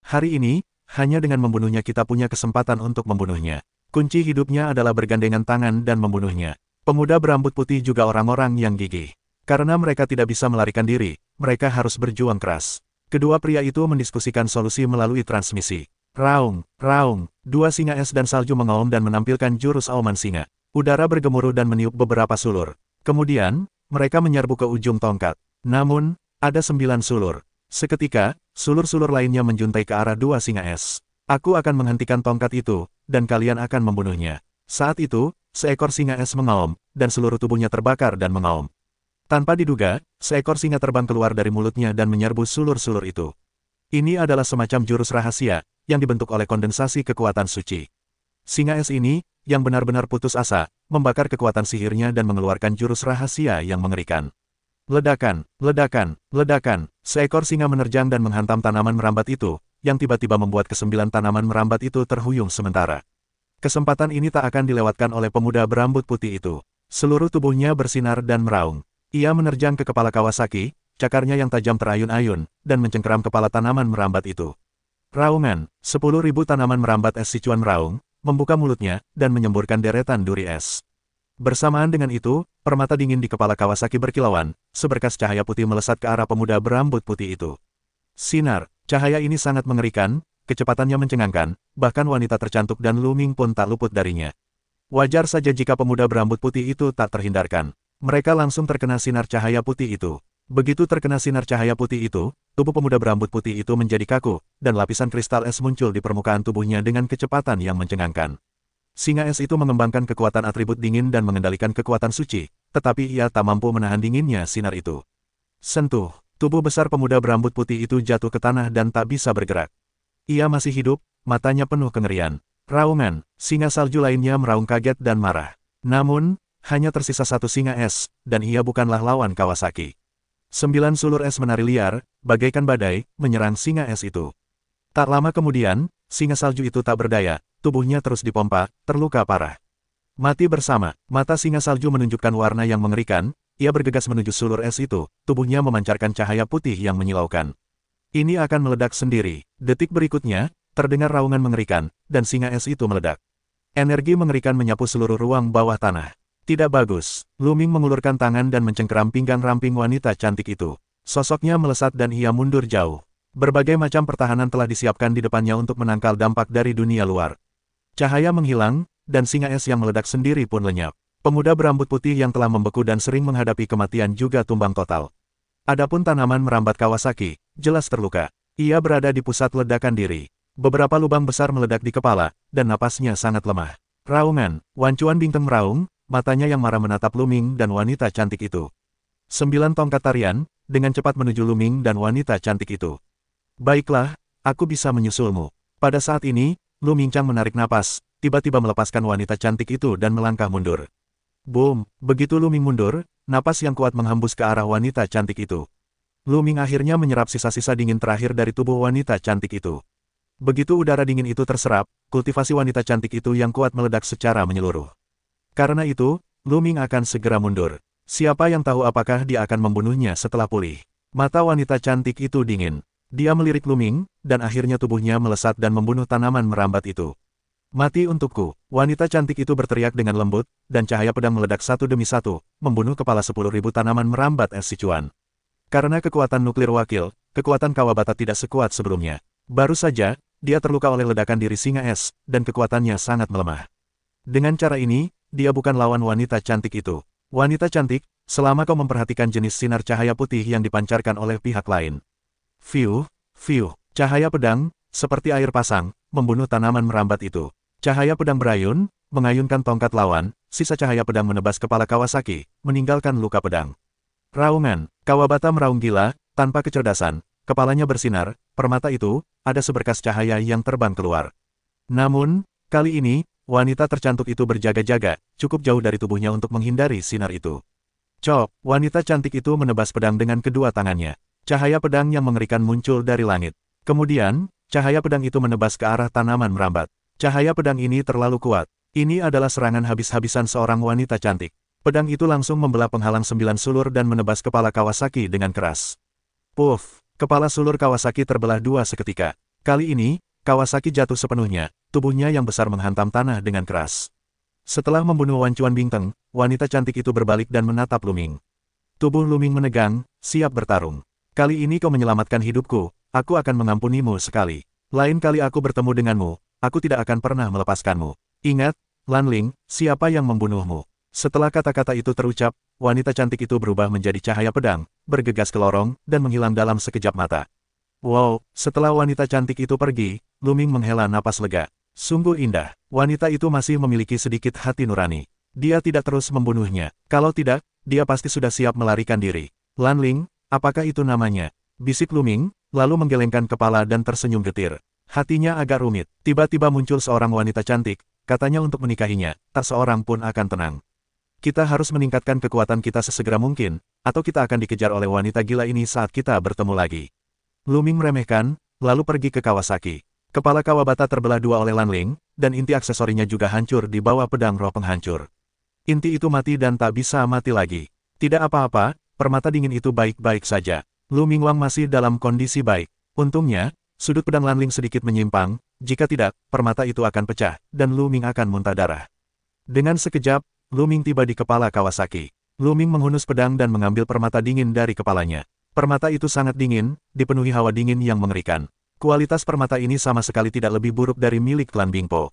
Hari ini, hanya dengan membunuhnya kita punya kesempatan untuk membunuhnya. Kunci hidupnya adalah bergandengan tangan dan membunuhnya. Pemuda berambut putih juga orang-orang yang gigih. Karena mereka tidak bisa melarikan diri, mereka harus berjuang keras. Kedua pria itu mendiskusikan solusi melalui transmisi. Raung, raung, dua singa es dan salju mengaum dan menampilkan jurus auman singa. Udara bergemuruh dan meniup beberapa sulur. Kemudian, mereka menyerbu ke ujung tongkat. Namun, ada 9 sulur. Seketika, sulur-sulur lainnya menjuntai ke arah dua singa es. Aku akan menghentikan tongkat itu, dan kalian akan membunuhnya. Saat itu, seekor singa es mengaum, dan seluruh tubuhnya terbakar dan mengaum. Tanpa diduga, seekor singa terbang keluar dari mulutnya dan menyerbu sulur-sulur itu. Ini adalah semacam jurus rahasia, yang dibentuk oleh kondensasi kekuatan suci. Singa es ini, yang benar-benar putus asa, membakar kekuatan sihirnya dan mengeluarkan jurus rahasia yang mengerikan. Ledakan, ledakan, ledakan, seekor singa menerjang dan menghantam tanaman merambat itu, yang tiba-tiba membuat ke-9 tanaman merambat itu terhuyung sementara. Kesempatan ini tak akan dilewatkan oleh pemuda berambut putih itu. Seluruh tubuhnya bersinar dan meraung. Ia menerjang ke kepala Kawasaki, cakarnya yang tajam terayun-ayun, dan mencengkeram kepala tanaman merambat itu. Raungan, 10.000 tanaman merambat es Sichuan meraung, membuka mulutnya, dan menyemburkan deretan duri es. Bersamaan dengan itu, permata dingin di kepala Kawasaki berkilauan, seberkas cahaya putih melesat ke arah pemuda berambut putih itu. Sinar, cahaya ini sangat mengerikan, kecepatannya mencengangkan, bahkan wanita tercantik dan Lu Ming pun tak luput darinya. Wajar saja jika pemuda berambut putih itu tak terhindarkan. Mereka langsung terkena sinar cahaya putih itu. Begitu terkena sinar cahaya putih itu, tubuh pemuda berambut putih itu menjadi kaku, dan lapisan kristal es muncul di permukaan tubuhnya dengan kecepatan yang mencengangkan. Singa es itu mengembangkan kekuatan atribut dingin dan mengendalikan kekuatan suci, tetapi ia tak mampu menahan dinginnya sinar itu. Sentuh, tubuh besar pemuda berambut putih itu jatuh ke tanah dan tak bisa bergerak. Ia masih hidup, matanya penuh kengerian. Raungan, singa salju lainnya meraung kaget dan marah. Namun, hanya tersisa satu singa es, dan ia bukanlah lawan Kawasaki. 9 sulur es menari liar, bagaikan badai, menyerang singa es itu. Tak lama kemudian, singa salju itu tak berdaya, tubuhnya terus dipompa, terluka parah. Mati bersama, mata singa salju menunjukkan warna yang mengerikan, ia bergegas menuju sulur es itu, tubuhnya memancarkan cahaya putih yang menyilaukan. Ini akan meledak sendiri. Detik berikutnya, terdengar raungan mengerikan, dan singa es itu meledak. Energi mengerikan menyapu seluruh ruang bawah tanah. Tidak bagus, Lu Ming mengulurkan tangan dan mencengkeram pinggang ramping wanita cantik itu. Sosoknya melesat dan ia mundur jauh. Berbagai macam pertahanan telah disiapkan di depannya untuk menangkal dampak dari dunia luar. Cahaya menghilang, dan singa es yang meledak sendiri pun lenyap. Pemuda berambut putih yang telah membeku dan sering menghadapi kematian juga tumbang total. Adapun tanaman merambat Kawasaki, jelas terluka. Ia berada di pusat ledakan diri. Beberapa lubang besar meledak di kepala, dan napasnya sangat lemah. Raungan, Wan Chuan Bingteng meraung, matanya yang marah menatap Lu Ming dan wanita cantik itu. 9 tongkat tarian, dengan cepat menuju Lu Ming dan wanita cantik itu. Baiklah, aku bisa menyusulmu. Pada saat ini, Lu Mingchang menarik napas, tiba-tiba melepaskan wanita cantik itu dan melangkah mundur. Boom, begitu Lu Ming mundur, napas yang kuat menghembus ke arah wanita cantik itu. Lu Ming akhirnya menyerap sisa-sisa dingin terakhir dari tubuh wanita cantik itu. Begitu udara dingin itu terserap, kultivasi wanita cantik itu yang kuat meledak secara menyeluruh. Karena itu, Lu Ming akan segera mundur. Siapa yang tahu apakah dia akan membunuhnya setelah pulih. Mata wanita cantik itu dingin. Dia melirik Lu Ming, dan akhirnya tubuhnya melesat dan membunuh tanaman merambat itu. Mati untukku, wanita cantik itu berteriak dengan lembut, dan cahaya pedang meledak satu demi satu, membunuh kepala 10.000 tanaman merambat es Sichuan. Karena kekuatan nuklir wakil, kekuatan Kawabata tidak sekuat sebelumnya. Baru saja, dia terluka oleh ledakan diri singa es, dan kekuatannya sangat melemah. Dengan cara ini, dia bukan lawan wanita cantik itu. Wanita cantik, selama kau memperhatikan jenis sinar cahaya putih yang dipancarkan oleh pihak lain. Fiuh, fiuh, cahaya pedang, seperti air pasang, membunuh tanaman merambat itu. Cahaya pedang berayun, mengayunkan tongkat lawan, sisa cahaya pedang menebas kepala Kawasaki, meninggalkan luka pedang. Raungan, Kawabata meraung gila, tanpa kecerdasan, kepalanya bersinar, permata itu, ada seberkas cahaya yang terbang keluar. Namun, kali ini, wanita tercantik itu berjaga-jaga, cukup jauh dari tubuhnya untuk menghindari sinar itu. Cop, wanita cantik itu menebas pedang dengan kedua tangannya. Cahaya pedang yang mengerikan muncul dari langit. Kemudian, cahaya pedang itu menebas ke arah tanaman merambat. Cahaya pedang ini terlalu kuat. Ini adalah serangan habis-habisan seorang wanita cantik. Pedang itu langsung membelah penghalang 9 sulur dan menebas kepala Kawasaki dengan keras. Puff, kepala sulur Kawasaki terbelah dua seketika. Kali ini, Kawasaki jatuh sepenuhnya, tubuhnya yang besar menghantam tanah dengan keras. Setelah membunuh Wan Chuan Bingteng, wanita cantik itu berbalik dan menatap Luming. Tubuh Luming menegang, siap bertarung. Kali ini kau menyelamatkan hidupku, aku akan mengampunimu sekali. Lain kali aku bertemu denganmu, aku tidak akan pernah melepaskanmu. Ingat, Lan Ling, siapa yang membunuhmu? Setelah kata-kata itu terucap, wanita cantik itu berubah menjadi cahaya pedang, bergegas ke lorong, dan menghilang dalam sekejap mata. Wow, setelah wanita cantik itu pergi, Luming menghela napas lega. Sungguh indah, wanita itu masih memiliki sedikit hati nurani. Dia tidak terus membunuhnya. Kalau tidak, dia pasti sudah siap melarikan diri. Lan Ling, apakah itu namanya? Bisik Luming, lalu menggelengkan kepala dan tersenyum getir. Hatinya agak rumit. Tiba-tiba muncul seorang wanita cantik, katanya untuk menikahinya, tak seorang pun akan tenang. Kita harus meningkatkan kekuatan kita sesegera mungkin, atau kita akan dikejar oleh wanita gila ini saat kita bertemu lagi. Luming meremehkan, lalu pergi ke Kawasaki. Kepala Kawabata terbelah dua oleh Lan Ling, dan inti aksesorinya juga hancur di bawah pedang roh penghancur. Inti itu mati dan tak bisa mati lagi. Tidak apa-apa, permata dingin itu baik-baik saja. Lu Mingwang masih dalam kondisi baik. Untungnya, sudut pedang Lan Ling sedikit menyimpang, jika tidak, permata itu akan pecah, dan Lu Ming akan muntah darah. Dengan sekejap, Lu Ming tiba di kepala Kawasaki. Lu Ming menghunus pedang dan mengambil permata dingin dari kepalanya. Permata itu sangat dingin, dipenuhi hawa dingin yang mengerikan. Kualitas permata ini sama sekali tidak lebih buruk dari milik klan Bingpo.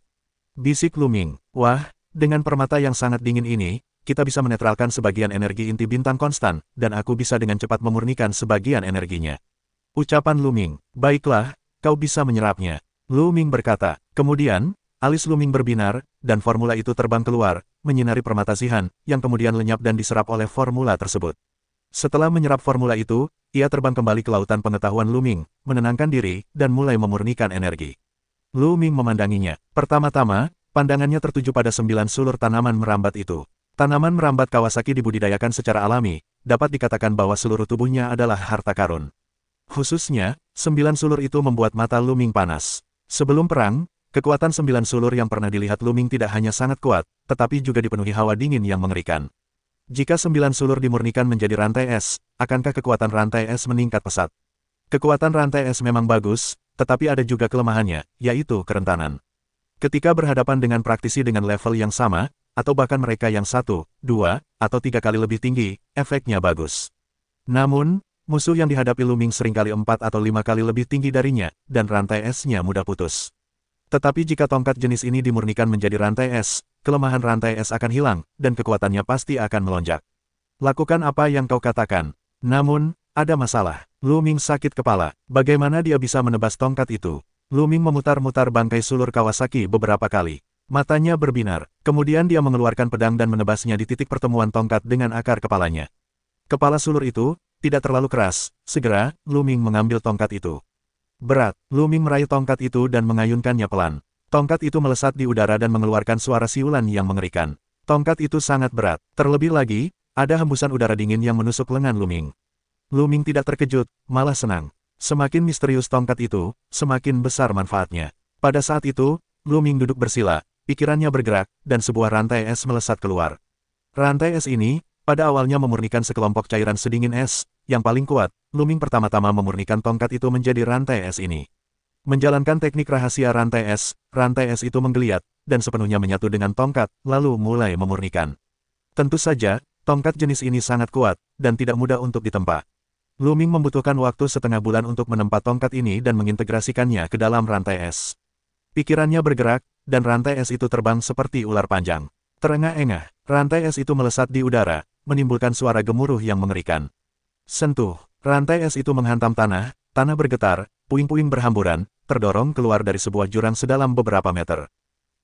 Bisik Lu Ming, wah, dengan permata yang sangat dingin ini, kita bisa menetralkan sebagian energi inti bintang konstan, dan aku bisa dengan cepat memurnikan sebagian energinya. Ucapan Lu Ming, baiklah, kau bisa menyerapnya. Lu Ming berkata, kemudian, alis Lu Ming berbinar, dan formula itu terbang keluar, menyinari permata Zihan, yang kemudian lenyap dan diserap oleh formula tersebut. Setelah menyerap formula itu, ia terbang kembali ke lautan pengetahuan Lu Ming, menenangkan diri, dan mulai memurnikan energi. Lu Ming memandanginya. Pertama-tama, pandangannya tertuju pada 9 sulur tanaman merambat itu. Tanaman merambat Kawasaki dibudidayakan secara alami, dapat dikatakan bahwa seluruh tubuhnya adalah harta karun. Khususnya, 9 sulur itu membuat mata Lu Ming panas. Sebelum perang, kekuatan 9 sulur yang pernah dilihat Lu Ming tidak hanya sangat kuat, tetapi juga dipenuhi hawa dingin yang mengerikan. Jika 9 sulur dimurnikan menjadi rantai es, akankah kekuatan rantai es meningkat pesat? Kekuatan rantai es memang bagus, tetapi ada juga kelemahannya, yaitu kerentanan. Ketika berhadapan dengan praktisi dengan level yang sama, atau bahkan mereka yang 1, 2, atau 3 kali lebih tinggi, efeknya bagus. Namun, musuh yang dihadapi Lu Ming seringkali 4 atau 5 kali lebih tinggi darinya, dan rantai esnya mudah putus. Tetapi jika tongkat jenis ini dimurnikan menjadi rantai es, kelemahan rantai es akan hilang, dan kekuatannya pasti akan melonjak. Lakukan apa yang kau katakan. Namun, ada masalah. Lu Ming sakit kepala. Bagaimana dia bisa menebas tongkat itu? Lu Ming memutar-mutar bangkai sulur Kawasaki beberapa kali. Matanya berbinar. Kemudian dia mengeluarkan pedang dan menebasnya di titik pertemuan tongkat dengan akar kepalanya. Kepala sulur itu tidak terlalu keras. Segera, Lu Ming mengambil tongkat itu. Berat, Lu Ming meraih tongkat itu dan mengayunkannya pelan. Tongkat itu melesat di udara dan mengeluarkan suara siulan yang mengerikan. Tongkat itu sangat berat. Terlebih lagi, ada hembusan udara dingin yang menusuk lengan Lu Ming. Lu Ming tidak terkejut, malah senang. Semakin misterius tongkat itu, semakin besar manfaatnya. Pada saat itu, Lu Ming duduk bersila, pikirannya bergerak, dan sebuah rantai es melesat keluar. Rantai es ini, pada awalnya memurnikan sekelompok cairan sedingin es, yang paling kuat. Lu Ming pertama-tama memurnikan tongkat itu menjadi rantai es ini. Menjalankan teknik rahasia rantai es itu menggeliat, dan sepenuhnya menyatu dengan tongkat, lalu mulai memurnikan. Tentu saja, tongkat jenis ini sangat kuat, dan tidak mudah untuk ditempa. Lu Ming membutuhkan waktu setengah bulan untuk menempa tongkat ini dan mengintegrasikannya ke dalam rantai es. Pikirannya bergerak, dan rantai es itu terbang seperti ular panjang. Terengah-engah, rantai es itu melesat di udara, menimbulkan suara gemuruh yang mengerikan. Sentuh, rantai es itu menghantam tanah, tanah bergetar, puing-puing berhamburan, terdorong keluar dari sebuah jurang sedalam beberapa meter.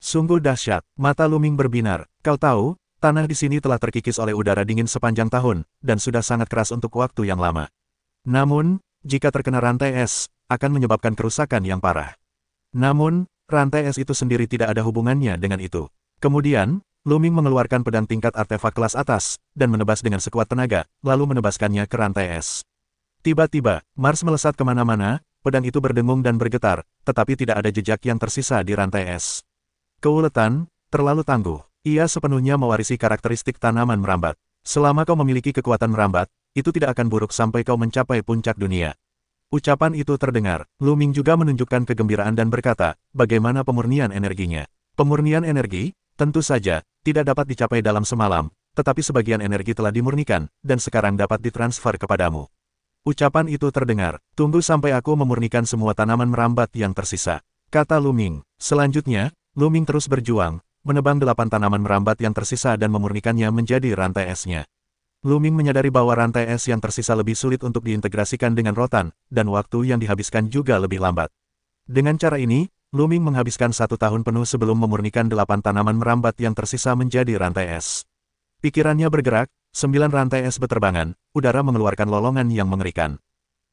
Sungguh dahsyat, mata Lu Ming berbinar. Kau tahu, tanah di sini telah terkikis oleh udara dingin sepanjang tahun, dan sudah sangat keras untuk waktu yang lama. Namun, jika terkena rantai es, akan menyebabkan kerusakan yang parah. Namun, rantai es itu sendiri tidak ada hubungannya dengan itu. Kemudian, Lu Ming mengeluarkan pedang tingkat artefak kelas atas, dan menebas dengan sekuat tenaga, lalu menebaskannya ke rantai es. Tiba-tiba, Mars melesat kemana-mana, pedang itu berdengung dan bergetar, tetapi tidak ada jejak yang tersisa di rantai es. Keuletan, terlalu tangguh. Ia sepenuhnya mewarisi karakteristik tanaman merambat. Selama kau memiliki kekuatan merambat, itu tidak akan buruk sampai kau mencapai puncak dunia. Ucapan itu terdengar. Lu Ming juga menunjukkan kegembiraan dan berkata, bagaimana pemurnian energinya? Pemurnian energi, tentu saja, tidak dapat dicapai dalam semalam, tetapi sebagian energi telah dimurnikan, dan sekarang dapat ditransfer kepadamu. Ucapan itu terdengar. Tunggu sampai aku memurnikan semua tanaman merambat yang tersisa, kata Lu Ming. Selanjutnya, Lu Ming terus berjuang, menebang 8 tanaman merambat yang tersisa dan memurnikannya menjadi rantai esnya. Lu Ming menyadari bahwa rantai es yang tersisa lebih sulit untuk diintegrasikan dengan rotan, dan waktu yang dihabiskan juga lebih lambat. Dengan cara ini, Lu Ming menghabiskan 1 tahun penuh sebelum memurnikan 8 tanaman merambat yang tersisa menjadi rantai es. Pikirannya bergerak, 9 rantai es beterbangan, udara mengeluarkan lolongan yang mengerikan.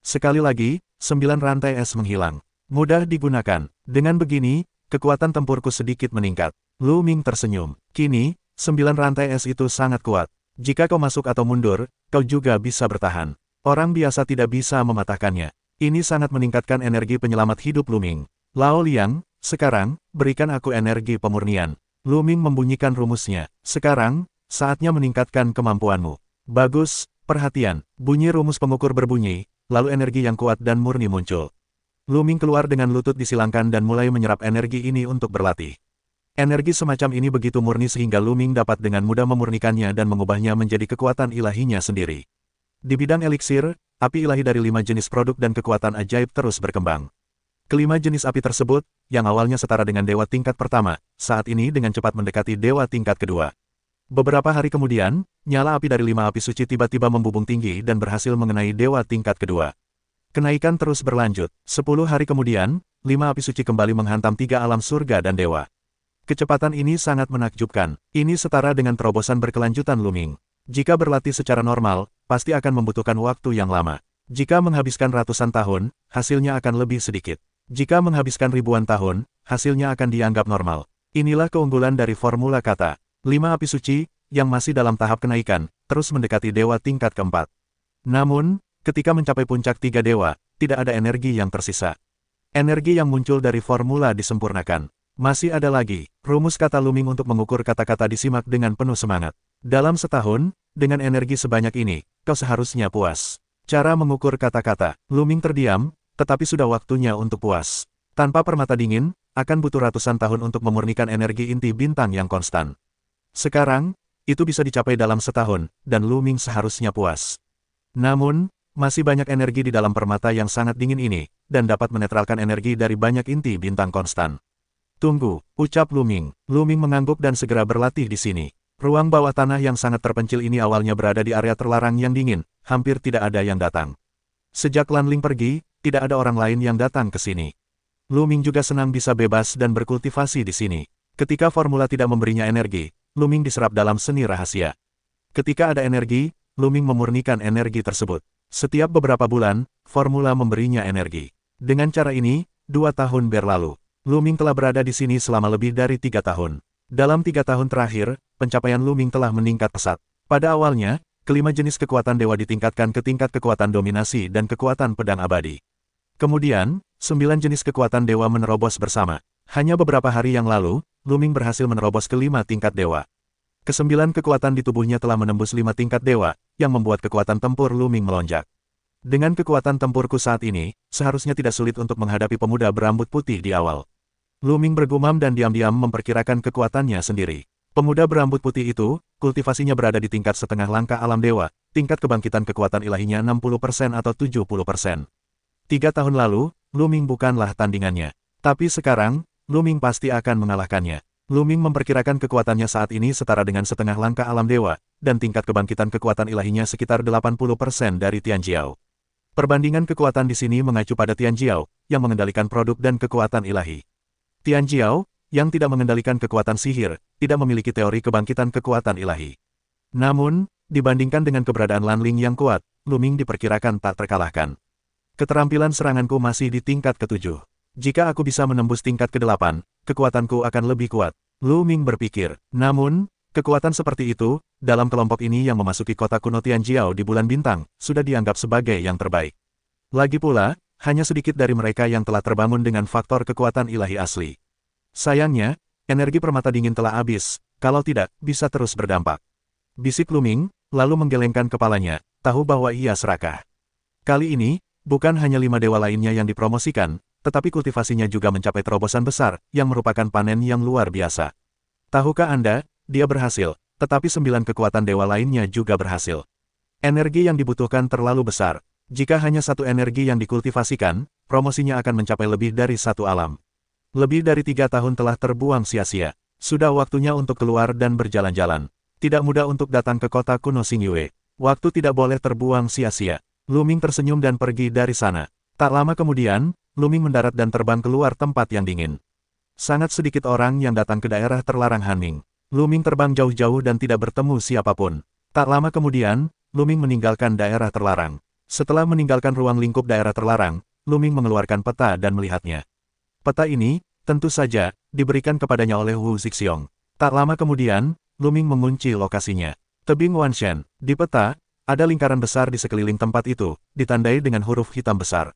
Sekali lagi, 9 rantai es menghilang. Mudah digunakan. Dengan begini, kekuatan tempurku sedikit meningkat. Lu Ming tersenyum. Kini, 9 rantai es itu sangat kuat. Jika kau masuk atau mundur, kau juga bisa bertahan. Orang biasa tidak bisa mematahkannya. Ini sangat meningkatkan energi penyelamat hidup Lu Ming. Lao Liang, sekarang, berikan aku energi pemurnian. Lu Ming membunyikan rumusnya. Sekarang, saatnya meningkatkan kemampuanmu. Bagus, perhatian. Bunyi rumus pengukur berbunyi, lalu energi yang kuat dan murni muncul. Lu Ming keluar dengan lutut disilangkan dan mulai menyerap energi ini untuk berlatih. Energi semacam ini begitu murni sehingga Lu Ming dapat dengan mudah memurnikannya dan mengubahnya menjadi kekuatan ilahinya sendiri. Di bidang eliksir, api ilahi dari 5 jenis produk dan kekuatan ajaib terus berkembang. Kelima jenis api tersebut, yang awalnya setara dengan dewa tingkat pertama, saat ini dengan cepat mendekati dewa tingkat kedua. Beberapa hari kemudian, nyala api dari 5 api suci tiba-tiba membubung tinggi dan berhasil mengenai dewa tingkat kedua. Kenaikan terus berlanjut. 10 hari kemudian, 5 api suci kembali menghantam 3 alam surga dan dewa. Kecepatan ini sangat menakjubkan. Ini setara dengan terobosan berkelanjutan Lu Ming. Jika berlatih secara normal, pasti akan membutuhkan waktu yang lama. Jika menghabiskan ratusan tahun, hasilnya akan lebih sedikit. Jika menghabiskan ribuan tahun, hasilnya akan dianggap normal. Inilah keunggulan dari formula kata. 5 api suci, yang masih dalam tahap kenaikan, terus mendekati dewa tingkat keempat. Namun, ketika mencapai puncak 3 dewa, tidak ada energi yang tersisa. Energi yang muncul dari formula disempurnakan. Masih ada lagi. Rumus kata Lu Ming untuk mengukur kata-kata disimak dengan penuh semangat. Dalam setahun, dengan energi sebanyak ini, kau seharusnya puas. Cara mengukur kata-kata. Lu Ming terdiam, tetapi sudah waktunya untuk puas. Tanpa permata dingin, akan butuh ratusan tahun untuk memurnikan energi inti bintang yang konstan. Sekarang, itu bisa dicapai dalam setahun, dan Lu Ming seharusnya puas. Namun, masih banyak energi di dalam permata yang sangat dingin ini, dan dapat menetralkan energi dari banyak inti bintang konstan. Tunggu, ucap Lu Ming. Lu Ming mengangguk dan segera berlatih di sini. Ruang bawah tanah yang sangat terpencil ini awalnya berada di area terlarang yang dingin, hampir tidak ada yang datang. Sejak Lan Ling pergi, tidak ada orang lain yang datang ke sini. Lu Ming juga senang bisa bebas dan berkultivasi di sini. Ketika formula tidak memberinya energi, Lu Ming diserap dalam seni rahasia. Ketika ada energi, Lu Ming memurnikan energi tersebut. Setiap beberapa bulan, formula memberinya energi. Dengan cara ini, 2 tahun berlalu. Lu Ming telah berada di sini selama lebih dari 3 tahun. Dalam 3 tahun terakhir, pencapaian Lu Ming telah meningkat pesat. Pada awalnya, kelima jenis kekuatan dewa ditingkatkan ke tingkat kekuatan dominasi dan kekuatan pedang abadi. Kemudian, 9 jenis kekuatan dewa menerobos bersama. Hanya beberapa hari yang lalu, Lu Ming berhasil menerobos ke 5 tingkat dewa. Ke-9 kekuatan di tubuhnya telah menembus 5 tingkat dewa, yang membuat kekuatan tempur Lu Ming melonjak. Dengan kekuatan tempurku saat ini, seharusnya tidak sulit untuk menghadapi pemuda berambut putih di awal. Lu Ming bergumam dan diam-diam memperkirakan kekuatannya sendiri. Pemuda berambut putih itu, kultivasinya berada di tingkat setengah langkah alam dewa, tingkat kebangkitan kekuatan ilahinya 60% atau 70%. 3 tahun lalu, Lu Ming bukanlah tandingannya. Tapi sekarang, Lu Ming pasti akan mengalahkannya. Lu Ming memperkirakan kekuatannya saat ini setara dengan setengah langkah alam dewa, dan tingkat kebangkitan kekuatan ilahinya sekitar 80% dari Tianjiao. Perbandingan kekuatan di sini mengacu pada Tianjiao, yang mengendalikan produk dan kekuatan ilahi. Tianjiao, yang tidak mengendalikan kekuatan sihir, tidak memiliki teori kebangkitan kekuatan ilahi. Namun, dibandingkan dengan keberadaan Lan Ling yang kuat, Lu Ming diperkirakan tak terkalahkan. Keterampilan seranganku masih di tingkat ke-7. Jika aku bisa menembus tingkat ke-8, kekuatanku akan lebih kuat. Lu Ming berpikir. Namun, kekuatan seperti itu, dalam kelompok ini yang memasuki kota kuno Tianjiao di bulan bintang, sudah dianggap sebagai yang terbaik. Lagi pula, hanya sedikit dari mereka yang telah terbangun dengan faktor kekuatan ilahi asli. Sayangnya, energi permata dingin telah habis, kalau tidak, bisa terus berdampak. Bisik Lu Ming, lalu menggelengkan kepalanya, tahu bahwa ia serakah. Kali ini, Bukan hanya 5 dewa lainnya yang dipromosikan, tetapi kultivasinya juga mencapai terobosan besar, yang merupakan panen yang luar biasa. Tahukah Anda, dia berhasil, tetapi 9 kekuatan dewa lainnya juga berhasil. Energi yang dibutuhkan terlalu besar. Jika hanya satu energi yang dikultivasikan, promosinya akan mencapai lebih dari satu alam. Lebih dari 3 tahun telah terbuang sia-sia. Sudah waktunya untuk keluar dan berjalan-jalan. Tidak mudah untuk datang ke kota kuno Xingyue. Waktu tidak boleh terbuang sia-sia. Lu Ming tersenyum dan pergi dari sana. Tak lama kemudian, Lu Ming mendarat dan terbang keluar tempat yang dingin. Sangat sedikit orang yang datang ke daerah terlarang Hanming. Lu Ming terbang jauh-jauh dan tidak bertemu siapapun. Tak lama kemudian, Lu Ming meninggalkan daerah terlarang. Setelah meninggalkan ruang lingkup daerah terlarang, Lu Ming mengeluarkan peta dan melihatnya. Peta ini, tentu saja, diberikan kepadanya oleh Wu Zixiong. Tak lama kemudian, Lu Ming mengunci lokasinya. Tebing Wanshan. Di peta, ada lingkaran besar di sekeliling tempat itu, ditandai dengan huruf hitam besar.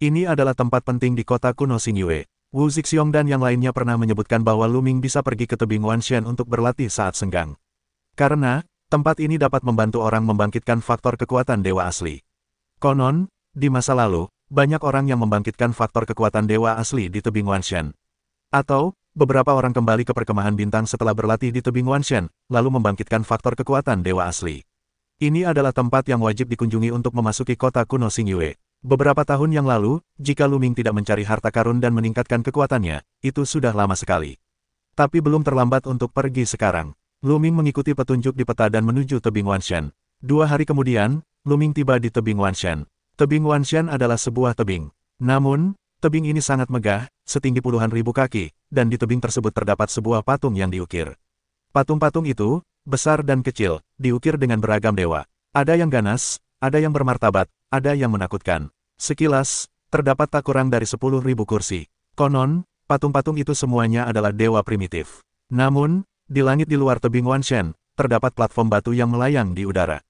Ini adalah tempat penting di kota kuno Xingyue. Wu Zixiong dan yang lainnya pernah menyebutkan bahwa Lu Ming bisa pergi ke tebing Wanshan untuk berlatih saat senggang. Karena, tempat ini dapat membantu orang membangkitkan faktor kekuatan dewa asli. Konon, di masa lalu, banyak orang yang membangkitkan faktor kekuatan dewa asli di tebing Wanshan. Atau, beberapa orang kembali ke perkemahan bintang setelah berlatih di tebing Wanshan, lalu membangkitkan faktor kekuatan dewa asli. Ini adalah tempat yang wajib dikunjungi untuk memasuki kota kuno Xingyue. Beberapa tahun yang lalu, jika Lu Ming tidak mencari harta karun dan meningkatkan kekuatannya, itu sudah lama sekali. Tapi belum terlambat untuk pergi sekarang. Lu Ming mengikuti petunjuk di peta dan menuju tebing Wanshan. 2 hari kemudian, Lu Ming tiba di tebing Wanshan. Tebing Wanshan adalah sebuah tebing. Namun, tebing ini sangat megah, setinggi puluhan ribu kaki, dan di tebing tersebut terdapat sebuah patung yang diukir. Patung-patung itu, besar dan kecil, diukir dengan beragam dewa. Ada yang ganas, ada yang bermartabat, ada yang menakutkan. Sekilas, terdapat tak kurang dari 10.000 kursi. Konon, patung-patung itu semuanya adalah dewa primitif. Namun, di langit di luar tebing Wanshan, terdapat platform batu yang melayang di udara.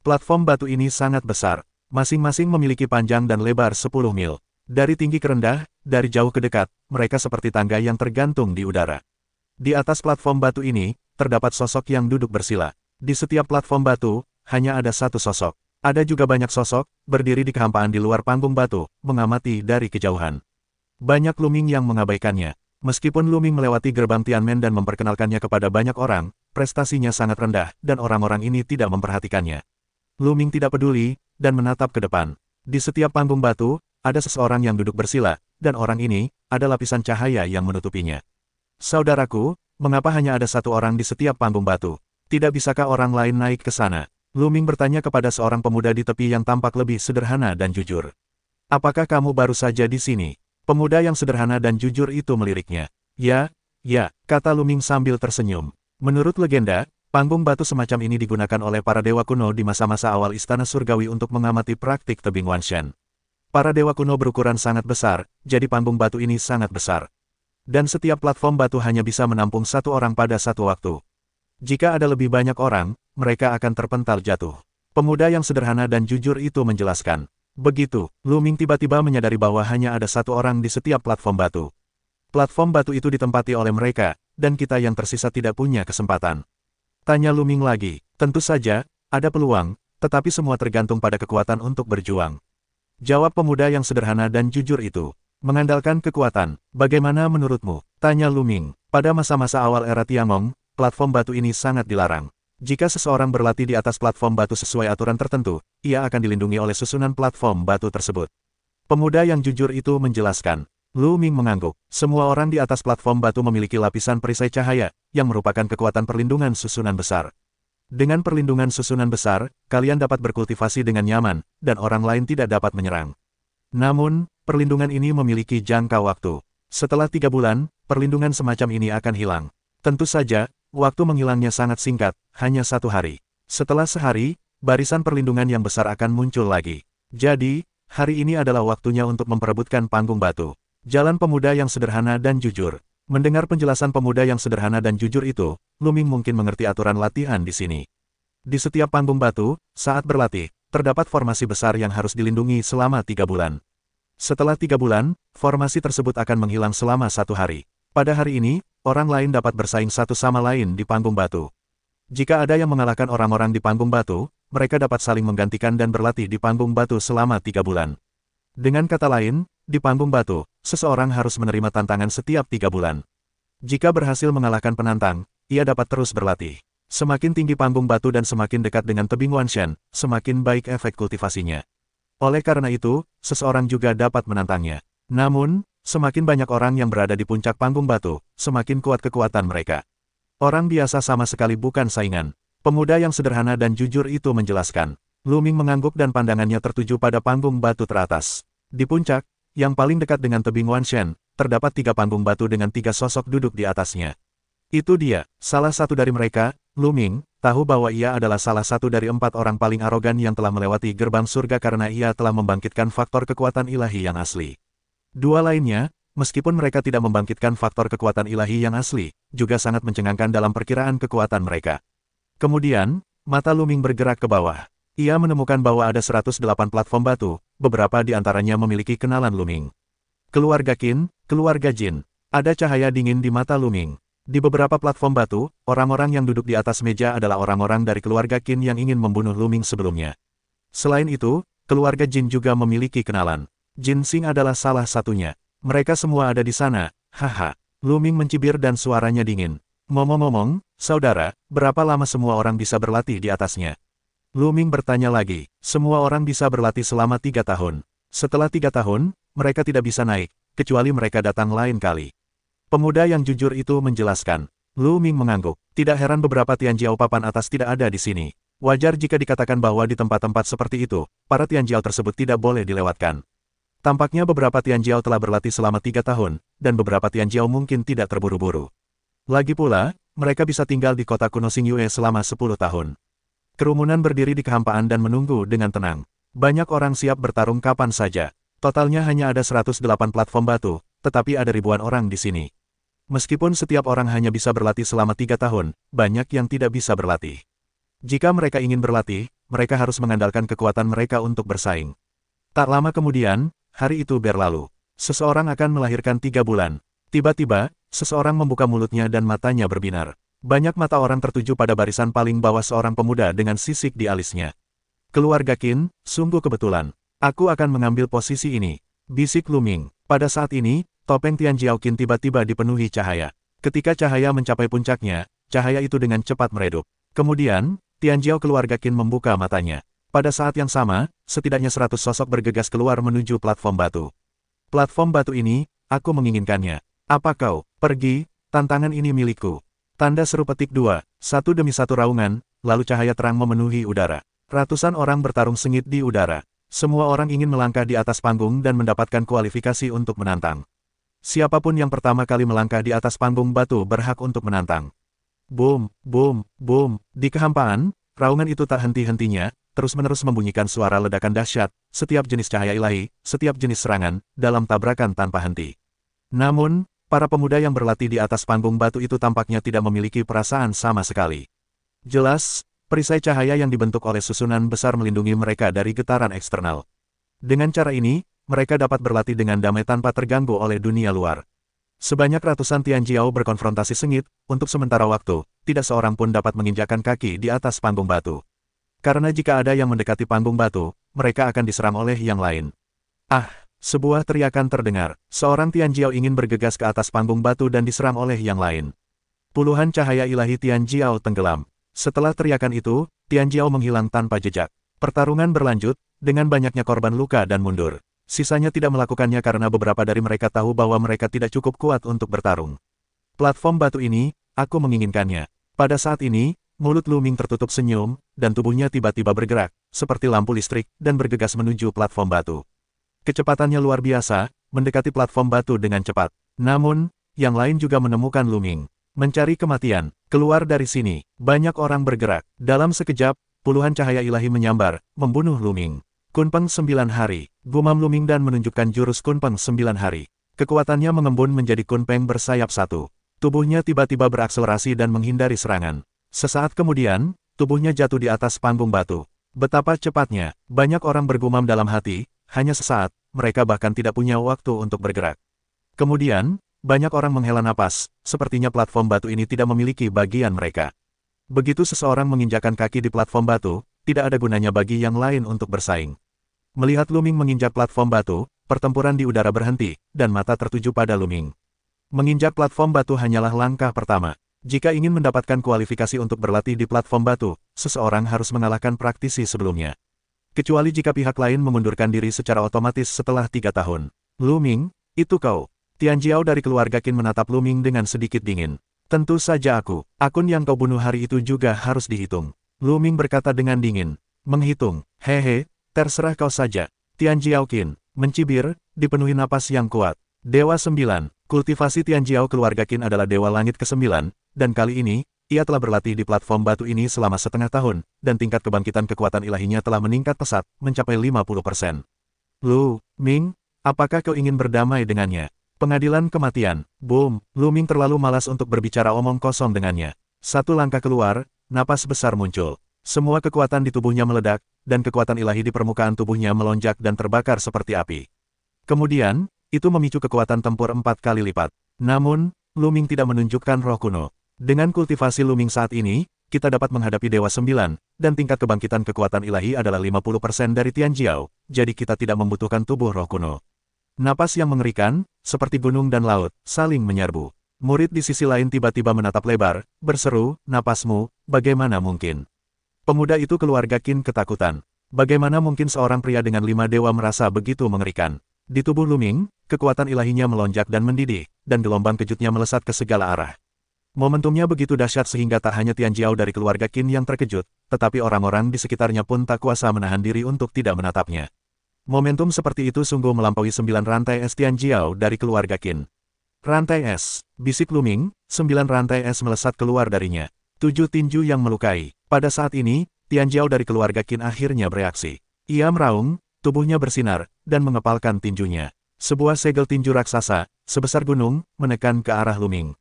Platform batu ini sangat besar. Masing-masing memiliki panjang dan lebar 10 mil. Dari tinggi ke rendah, dari jauh ke dekat, mereka seperti tangga yang tergantung di udara. Di atas platform batu ini, terdapat sosok yang duduk bersila. Di setiap platform batu, hanya ada satu sosok. Ada juga banyak sosok, berdiri di kehampaan di luar panggung batu, mengamati dari kejauhan. Banyak Lu Ming yang mengabaikannya. Meskipun Lu Ming melewati gerbang Tianmen dan memperkenalkannya kepada banyak orang, prestasinya sangat rendah, dan orang-orang ini tidak memperhatikannya. Lu Ming tidak peduli, dan menatap ke depan. Di setiap panggung batu, ada seseorang yang duduk bersila, dan orang ini, ada lapisan cahaya yang menutupinya. Saudaraku, mengapa hanya ada satu orang di setiap panggung batu? Tidak bisakah orang lain naik ke sana? Lu Ming bertanya kepada seorang pemuda di tepi yang tampak lebih sederhana dan jujur. Apakah kamu baru saja di sini? Pemuda yang sederhana dan jujur itu meliriknya. Ya, kata Lu Ming sambil tersenyum. Menurut legenda, panggung batu semacam ini digunakan oleh para dewa kuno di masa-masa awal Istana Surgawi untuk mengamati praktik tebing Wanshan. Para dewa kuno berukuran sangat besar, jadi panggung batu ini sangat besar. Dan setiap platform batu hanya bisa menampung satu orang pada satu waktu. Jika ada lebih banyak orang, mereka akan terpental jatuh. Pemuda yang sederhana dan jujur itu menjelaskan. Begitu, Lu Ming tiba-tiba menyadari bahwa hanya ada satu orang di setiap platform batu. Platform batu itu ditempati oleh mereka, dan kita yang tersisa tidak punya kesempatan. Tanya Lu Ming lagi. Tentu saja, ada peluang, tetapi semua tergantung pada kekuatan untuk berjuang. Jawab pemuda yang sederhana dan jujur itu. Mengandalkan kekuatan, bagaimana menurutmu? Tanya Lu Ming. Pada masa-masa awal era Tiangong, platform batu ini sangat dilarang. Jika seseorang berlatih di atas platform batu sesuai aturan tertentu, ia akan dilindungi oleh susunan platform batu tersebut. Pemuda yang jujur itu menjelaskan. Lu Ming mengangguk. Semua orang di atas platform batu memiliki lapisan perisai cahaya, yang merupakan kekuatan perlindungan susunan besar. Dengan perlindungan susunan besar, kalian dapat berkultivasi dengan nyaman, dan orang lain tidak dapat menyerang. Namun, perlindungan ini memiliki jangka waktu. Setelah 3 bulan, perlindungan semacam ini akan hilang. Tentu saja, waktu menghilangnya sangat singkat, hanya 1 hari. Setelah sehari, barisan perlindungan yang besar akan muncul lagi. Jadi, hari ini adalah waktunya untuk memperebutkan panggung batu. Jalan pemuda yang sederhana dan jujur. Mendengar penjelasan pemuda yang sederhana dan jujur itu, Lu Ming mungkin mengerti aturan latihan di sini. Di setiap panggung batu, saat berlatih, terdapat formasi besar yang harus dilindungi selama 3 bulan. Setelah 3 bulan, formasi tersebut akan menghilang selama 1 hari. Pada hari ini, orang lain dapat bersaing satu sama lain di panggung batu. Jika ada yang mengalahkan orang-orang di panggung batu, mereka dapat saling menggantikan dan berlatih di panggung batu selama 3 bulan. Dengan kata lain, di panggung batu, seseorang harus menerima tantangan setiap 3 bulan. Jika berhasil mengalahkan penantang, ia dapat terus berlatih. Semakin tinggi panggung batu dan semakin dekat dengan tebing Wanshan, semakin baik efek kultivasinya. Oleh karena itu, seseorang juga dapat menantangnya. Namun, semakin banyak orang yang berada di puncak panggung batu, semakin kuat kekuatan mereka. Orang biasa sama sekali bukan saingan. Pemuda yang sederhana dan jujur itu menjelaskan. Lu Ming mengangguk dan pandangannya tertuju pada panggung batu teratas. Di puncak, yang paling dekat dengan tebing Wanshan, terdapat 3 panggung batu dengan 3 sosok duduk di atasnya. Itu dia, salah satu dari mereka, Lu Ming, tahu bahwa ia adalah salah satu dari 4 orang paling arogan yang telah melewati gerbang surga karena ia telah membangkitkan faktor kekuatan ilahi yang asli. 2 lainnya, meskipun mereka tidak membangkitkan faktor kekuatan ilahi yang asli, juga sangat mencengangkan dalam perkiraan kekuatan mereka. Kemudian, mata Lu Ming bergerak ke bawah. Ia menemukan bahwa ada 108 platform batu, beberapa di antaranya memiliki kenalan Lu Ming. Keluarga Qin, keluarga Jin. Ada cahaya dingin di mata Lu Ming. Di beberapa platform batu, orang-orang yang duduk di atas meja adalah orang-orang dari keluarga Qin yang ingin membunuh Lu Ming sebelumnya. Selain itu, keluarga Jin juga memiliki kenalan. Jin Xing adalah salah satunya. Mereka semua ada di sana, haha. Lu Ming mencibir dan suaranya dingin. Ngomong-ngomong, saudara, berapa lama semua orang bisa berlatih di atasnya? Lu Ming bertanya lagi, semua orang bisa berlatih selama 3 tahun. Setelah 3 tahun, mereka tidak bisa naik, kecuali mereka datang lain kali. Pemuda yang jujur itu menjelaskan. Lu Ming mengangguk, tidak heran beberapa Tianjiao papan atas tidak ada di sini. Wajar jika dikatakan bahwa di tempat-tempat seperti itu, para Tianjiao tersebut tidak boleh dilewatkan. Tampaknya beberapa Tianjiao telah berlatih selama 3 tahun, dan beberapa Tianjiao mungkin tidak terburu-buru. Lagi pula, mereka bisa tinggal di kota kuno Xingyue selama 10 tahun. Kerumunan berdiri di kehampaan dan menunggu dengan tenang. Banyak orang siap bertarung kapan saja. Totalnya hanya ada 108 platform batu, tetapi ada ribuan orang di sini. Meskipun setiap orang hanya bisa berlatih selama 3 tahun, banyak yang tidak bisa berlatih. Jika mereka ingin berlatih, mereka harus mengandalkan kekuatan mereka untuk bersaing. Tak lama kemudian, hari itu berlalu. Seseorang akan melahirkan 3 bulan. Tiba-tiba, seseorang membuka mulutnya dan matanya berbinar. Banyak mata orang tertuju pada barisan paling bawah seorang pemuda dengan sisik di alisnya. Keluarga Qin, sungguh kebetulan. Aku akan mengambil posisi ini. Bisik Lu Ming. Pada saat ini, topeng Tianjiao Qin tiba-tiba dipenuhi cahaya. Ketika cahaya mencapai puncaknya, cahaya itu dengan cepat meredup. Kemudian, Tianjiao keluarga Qin membuka matanya. Pada saat yang sama, setidaknya 100 sosok bergegas keluar menuju platform batu. Platform batu ini, aku menginginkannya. Apa kau? Pergi, tantangan ini milikku. Tanda seru petik 2, satu demi satu raungan, lalu cahaya terang memenuhi udara. Ratusan orang bertarung sengit di udara. Semua orang ingin melangkah di atas panggung dan mendapatkan kualifikasi untuk menantang. Siapapun yang pertama kali melangkah di atas panggung batu berhak untuk menantang. Boom, boom, boom. Di kehampaan, raungan itu tak henti-hentinya, terus-menerus membunyikan suara ledakan dahsyat, setiap jenis cahaya ilahi, setiap jenis serangan, dalam tabrakan tanpa henti. Namun, para pemuda yang berlatih di atas panggung batu itu tampaknya tidak memiliki perasaan sama sekali. Jelas, perisai cahaya yang dibentuk oleh susunan besar melindungi mereka dari getaran eksternal. Dengan cara ini, mereka dapat berlatih dengan damai tanpa terganggu oleh dunia luar. Sebanyak ratusan Tianjiao berkonfrontasi sengit, untuk sementara waktu, tidak seorang pun dapat menginjakkan kaki di atas panggung batu. Karena jika ada yang mendekati panggung batu, mereka akan diserang oleh yang lain. Ah! Sebuah teriakan terdengar, seorang Tianjiao ingin bergegas ke atas panggung batu dan diserang oleh yang lain. Puluhan cahaya ilahi Tianjiao tenggelam. Setelah teriakan itu, Tianjiao menghilang tanpa jejak. Pertarungan berlanjut, dengan banyaknya korban luka dan mundur. Sisanya tidak melakukannya karena beberapa dari mereka tahu bahwa mereka tidak cukup kuat untuk bertarung. Platform batu ini, aku menginginkannya. Pada saat ini, mulut Lu Ming tertutup senyum, dan tubuhnya tiba-tiba bergerak, seperti lampu listrik, dan bergegas menuju platform batu. Kecepatannya luar biasa, mendekati platform batu dengan cepat. Namun, yang lain juga menemukan Lu Ming. Mencari kematian, keluar dari sini. Banyak orang bergerak. Dalam sekejap, puluhan cahaya ilahi menyambar, membunuh Lu Ming. Kunpeng 9 hari. Gumam Lu Ming dan menunjukkan jurus Kunpeng 9 hari. Kekuatannya mengembun menjadi Kunpeng bersayap 1. Tubuhnya tiba-tiba berakselerasi dan menghindari serangan. Sesaat kemudian, tubuhnya jatuh di atas panggung batu. Betapa cepatnya, banyak orang bergumam dalam hati. Hanya sesaat, mereka bahkan tidak punya waktu untuk bergerak. Kemudian, banyak orang menghela napas, sepertinya platform batu ini tidak memiliki bagian mereka. Begitu seseorang menginjakkan kaki di platform batu, tidak ada gunanya bagi yang lain untuk bersaing. Melihat Luming menginjak platform batu, pertempuran di udara berhenti, dan mata tertuju pada Luming. Menginjak platform batu hanyalah langkah pertama. Jika ingin mendapatkan kualifikasi untuk berlatih di platform batu, seseorang harus mengalahkan praktisi sebelumnya. Kecuali jika pihak lain mengundurkan diri secara otomatis setelah 3 tahun. Luming, itu kau. Tian Jiao dari keluarga Qin menatap Luming dengan sedikit dingin. Tentu saja aku. Akun yang kau bunuh hari itu juga harus dihitung. Luming berkata dengan dingin. Menghitung, hehe, terserah kau saja. Tian Jiao Qin, mencibir, dipenuhi napas yang kuat. Dewa 9. Kultivasi Tian Jiao keluarga Qin adalah Dewa Langit ke-9, dan kali ini, ia telah berlatih di platform batu ini selama setengah tahun, dan tingkat kebangkitan kekuatan ilahinya telah meningkat pesat, mencapai 50%. Lu, Ming, apakah kau ingin berdamai dengannya? Pengadilan kematian, boom, Lu Ming terlalu malas untuk berbicara omong kosong dengannya. Satu langkah keluar, napas besar muncul. Semua kekuatan di tubuhnya meledak, dan kekuatan ilahi di permukaan tubuhnya melonjak dan terbakar seperti api. Kemudian, itu memicu kekuatan tempur 4 kali lipat. Namun, Lu Ming tidak menunjukkan roh kuno. Dengan kultivasi Lu Ming saat ini, kita dapat menghadapi Dewa 9, dan tingkat kebangkitan kekuatan ilahi adalah 50% dari Tian Jiao, jadi kita tidak membutuhkan tubuh roh kuno. Napas yang mengerikan, seperti gunung dan laut, saling menyerbu. Murid di sisi lain tiba-tiba menatap lebar, berseru, napasmu, bagaimana mungkin? Pemuda itu keluarga Qin ketakutan. Bagaimana mungkin seorang pria dengan 5 dewa merasa begitu mengerikan? Di tubuh Lu Ming, kekuatan ilahinya melonjak dan mendidih, dan gelombang kejutnya melesat ke segala arah. Momentumnya begitu dahsyat sehingga tak hanya Tian Jiao dari keluarga Qin yang terkejut, tetapi orang-orang di sekitarnya pun tak kuasa menahan diri untuk tidak menatapnya. Momentum seperti itu sungguh melampaui 9 rantai es Tian Jiao dari keluarga Qin. Rantai es, bisik Lu Ming, 9 rantai es melesat keluar darinya. 7 tinju yang melukai. Pada saat ini, Tian Jiao dari keluarga Qin akhirnya bereaksi. Ia meraung, tubuhnya bersinar, dan mengepalkan tinjunya. Sebuah segel tinju raksasa, sebesar gunung, menekan ke arah Lu Ming.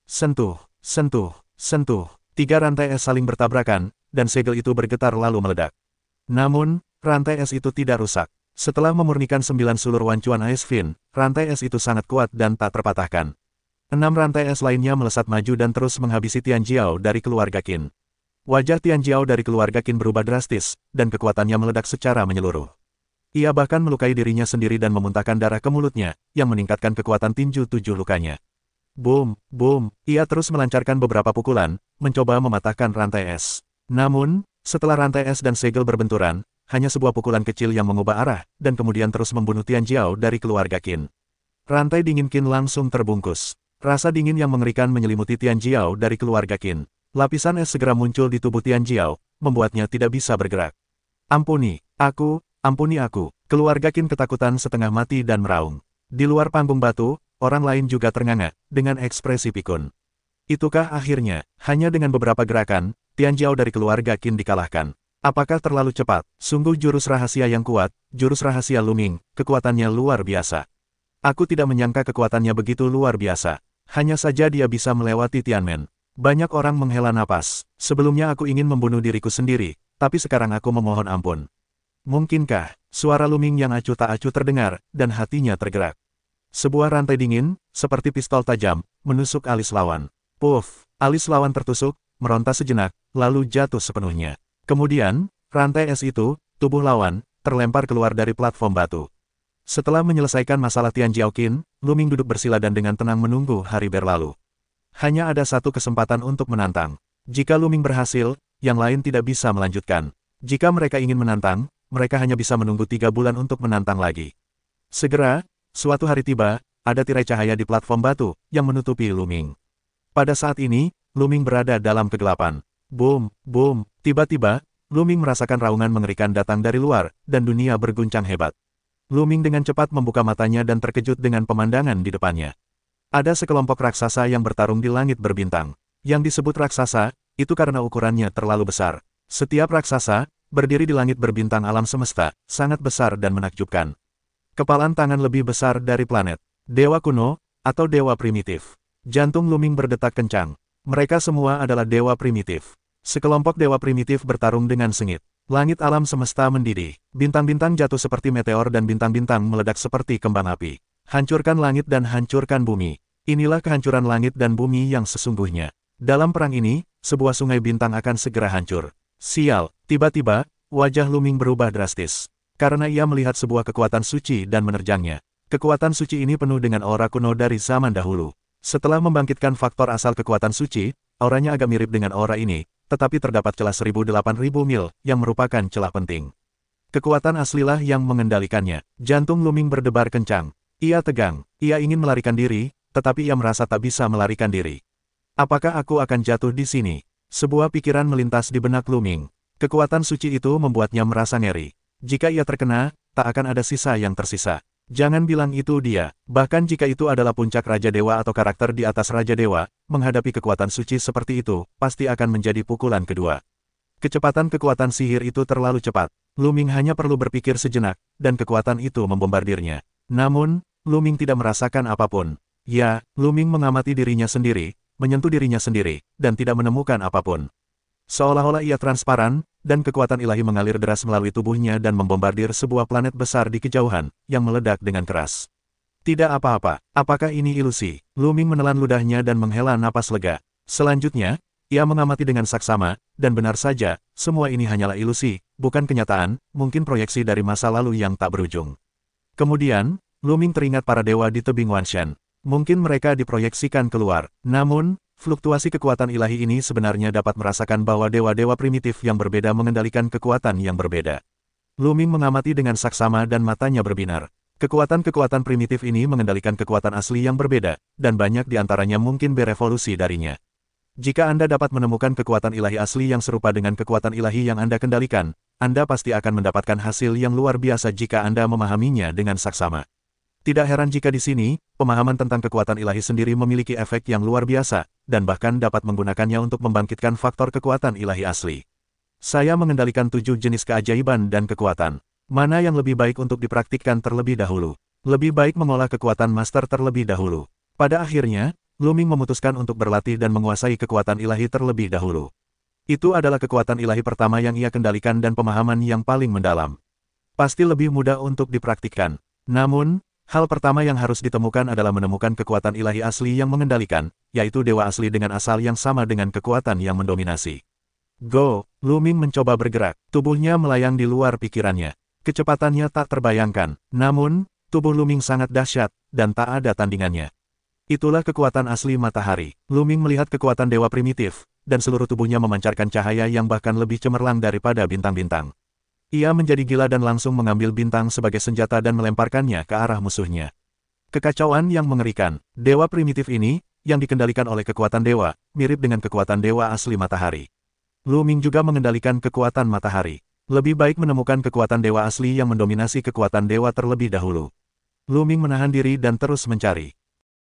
Sentuh, sentuh, sentuh. 3 rantai es saling bertabrakan, dan segel itu bergetar lalu meledak. Namun, rantai es itu tidak rusak. Setelah memurnikan 9 sulur Wancuan Ice Fin, rantai es itu sangat kuat dan tak terpatahkan. 6 rantai es lainnya melesat maju dan terus menghabisi Tian Jiao dari keluarga Qin. Wajah Tian Jiao dari keluarga Qin berubah drastis, dan kekuatannya meledak secara menyeluruh. Ia bahkan melukai dirinya sendiri dan memuntahkan darah ke mulutnya, yang meningkatkan kekuatan tinju 7 lukanya. Boom, boom, ia terus melancarkan beberapa pukulan, mencoba mematahkan rantai es. Namun, setelah rantai es dan segel berbenturan, hanya sebuah pukulan kecil yang mengubah arah, dan kemudian terus membunuh Tian Jiao dari keluarga Qin. Rantai dingin Qin langsung terbungkus. Rasa dingin yang mengerikan menyelimuti Tian Jiao dari keluarga Qin. Lapisan es segera muncul di tubuh Tian Jiao, membuatnya tidak bisa bergerak. Ampuni aku, keluarga Qin ketakutan setengah mati dan meraung. Di luar panggung batu, orang lain juga ternganga, dengan ekspresi pikun. Itukah akhirnya, hanya dengan beberapa gerakan, Tian Jiao dari keluarga Qin dikalahkan. Apakah terlalu cepat? Sungguh jurus rahasia yang kuat, jurus rahasia Lu Ming, kekuatannya luar biasa. Aku tidak menyangka kekuatannya begitu luar biasa. Hanya saja dia bisa melewati Tianmen. Banyak orang menghela napas. Sebelumnya aku ingin membunuh diriku sendiri, tapi sekarang aku memohon ampun. Mungkinkah, suara Lu Ming yang acuh tak acuh terdengar, dan hatinya tergerak. Sebuah rantai dingin, seperti pistol tajam, menusuk alis lawan. Puff, alis lawan tertusuk, meronta sejenak, lalu jatuh sepenuhnya. Kemudian, rantai es itu, tubuh lawan, terlempar keluar dari platform batu. Setelah menyelesaikan masalah Tian Jiao Qin, Lu Ming duduk bersila dan dengan tenang menunggu hari berlalu. Hanya ada satu kesempatan untuk menantang. Jika Lu Ming berhasil, yang lain tidak bisa melanjutkan. Jika mereka ingin menantang, mereka hanya bisa menunggu 3 bulan untuk menantang lagi. Segera, suatu hari tiba, ada tirai cahaya di platform batu, yang menutupi Lu Ming. Pada saat ini, Lu Ming berada dalam kegelapan. Boom, boom, tiba-tiba, Lu Ming merasakan raungan mengerikan datang dari luar, dan dunia berguncang hebat. Lu Ming dengan cepat membuka matanya dan terkejut dengan pemandangan di depannya. Ada sekelompok raksasa yang bertarung di langit berbintang. Yang disebut raksasa, itu karena ukurannya terlalu besar. Setiap raksasa, berdiri di langit berbintang alam semesta, sangat besar dan menakjubkan. Kepalan tangan lebih besar dari planet. Dewa kuno, atau dewa primitif. Jantung Lu Ming berdetak kencang. Mereka semua adalah dewa primitif. Sekelompok dewa primitif bertarung dengan sengit. Langit alam semesta mendidih. Bintang-bintang jatuh seperti meteor dan bintang-bintang meledak seperti kembang api. Hancurkan langit dan hancurkan bumi. Inilah kehancuran langit dan bumi yang sesungguhnya. Dalam perang ini, sebuah sungai bintang akan segera hancur. Sial, tiba-tiba, wajah Lu Ming berubah drastis. karena ia melihat sebuah kekuatan suci dan menerjangnya. Kekuatan suci ini penuh dengan aura kuno dari zaman dahulu. Setelah membangkitkan faktor asal kekuatan suci, auranya agak mirip dengan aura ini, tetapi terdapat celah 1000-8000 mil, yang merupakan celah penting. Kekuatan aslilah yang mengendalikannya. Jantung Luming berdebar kencang. Ia tegang. Ia ingin melarikan diri, tetapi ia merasa tak bisa melarikan diri. Apakah aku akan jatuh di sini? Sebuah pikiran melintas di benak Luming. Kekuatan suci itu membuatnya merasa ngeri. Jika ia terkena, tak akan ada sisa yang tersisa. Jangan bilang itu dia, bahkan jika itu adalah puncak Raja Dewa atau karakter di atas Raja Dewa, menghadapi kekuatan suci seperti itu, pasti akan menjadi pukulan kedua. Kecepatan kekuatan sihir itu terlalu cepat. Luming hanya perlu berpikir sejenak, dan kekuatan itu membombardirnya. Namun, Luming tidak merasakan apapun. Ya, Luming mengamati dirinya sendiri, menyentuh dirinya sendiri, dan tidak menemukan apapun. Seolah-olah ia transparan, dan kekuatan ilahi mengalir deras melalui tubuhnya dan membombardir sebuah planet besar di kejauhan, yang meledak dengan keras. Tidak apa-apa, apakah ini ilusi? Luming menelan ludahnya dan menghela napas lega. Selanjutnya, ia mengamati dengan saksama, dan benar saja, semua ini hanyalah ilusi, bukan kenyataan, mungkin proyeksi dari masa lalu yang tak berujung. Kemudian, Luming teringat para dewa di tebing Wanshan. Mungkin mereka diproyeksikan keluar, namun, fluktuasi kekuatan ilahi ini sebenarnya dapat merasakan bahwa dewa-dewa primitif yang berbeda mengendalikan kekuatan yang berbeda. Luming mengamati dengan saksama dan matanya berbinar. Kekuatan-kekuatan primitif ini mengendalikan kekuatan asli yang berbeda, dan banyak di antaranya mungkin berevolusi darinya. Jika Anda dapat menemukan kekuatan ilahi asli yang serupa dengan kekuatan ilahi yang Anda kendalikan, Anda pasti akan mendapatkan hasil yang luar biasa jika Anda memahaminya dengan saksama. Tidak heran jika di sini, pemahaman tentang kekuatan ilahi sendiri memiliki efek yang luar biasa, dan bahkan dapat menggunakannya untuk membangkitkan faktor kekuatan ilahi asli. Saya mengendalikan 7 jenis keajaiban dan kekuatan. Mana yang lebih baik untuk dipraktikkan terlebih dahulu? Lebih baik mengolah kekuatan master terlebih dahulu. Pada akhirnya, Luming memutuskan untuk berlatih dan menguasai kekuatan ilahi terlebih dahulu. Itu adalah kekuatan ilahi pertama yang ia kendalikan dan pemahaman yang paling mendalam. Pasti lebih mudah untuk dipraktikkan. Namun, hal pertama yang harus ditemukan adalah menemukan kekuatan ilahi asli yang mengendalikan, yaitu dewa asli dengan asal yang sama dengan kekuatan yang mendominasi. Go! Luming mencoba bergerak. Tubuhnya melayang di luar pikirannya. Kecepatannya tak terbayangkan. Namun, tubuh Luming sangat dahsyat, dan tak ada tandingannya. Itulah kekuatan asli matahari. Luming melihat kekuatan dewa primitif, dan seluruh tubuhnya memancarkan cahaya yang bahkan lebih cemerlang daripada bintang-bintang. Ia menjadi gila dan langsung mengambil bintang sebagai senjata dan melemparkannya ke arah musuhnya. Kekacauan yang mengerikan. Dewa primitif ini, yang dikendalikan oleh kekuatan dewa, mirip dengan kekuatan dewa asli matahari. Luming juga mengendalikan kekuatan matahari. Lebih baik menemukan kekuatan dewa asli yang mendominasi kekuatan dewa terlebih dahulu. Luming menahan diri dan terus mencari.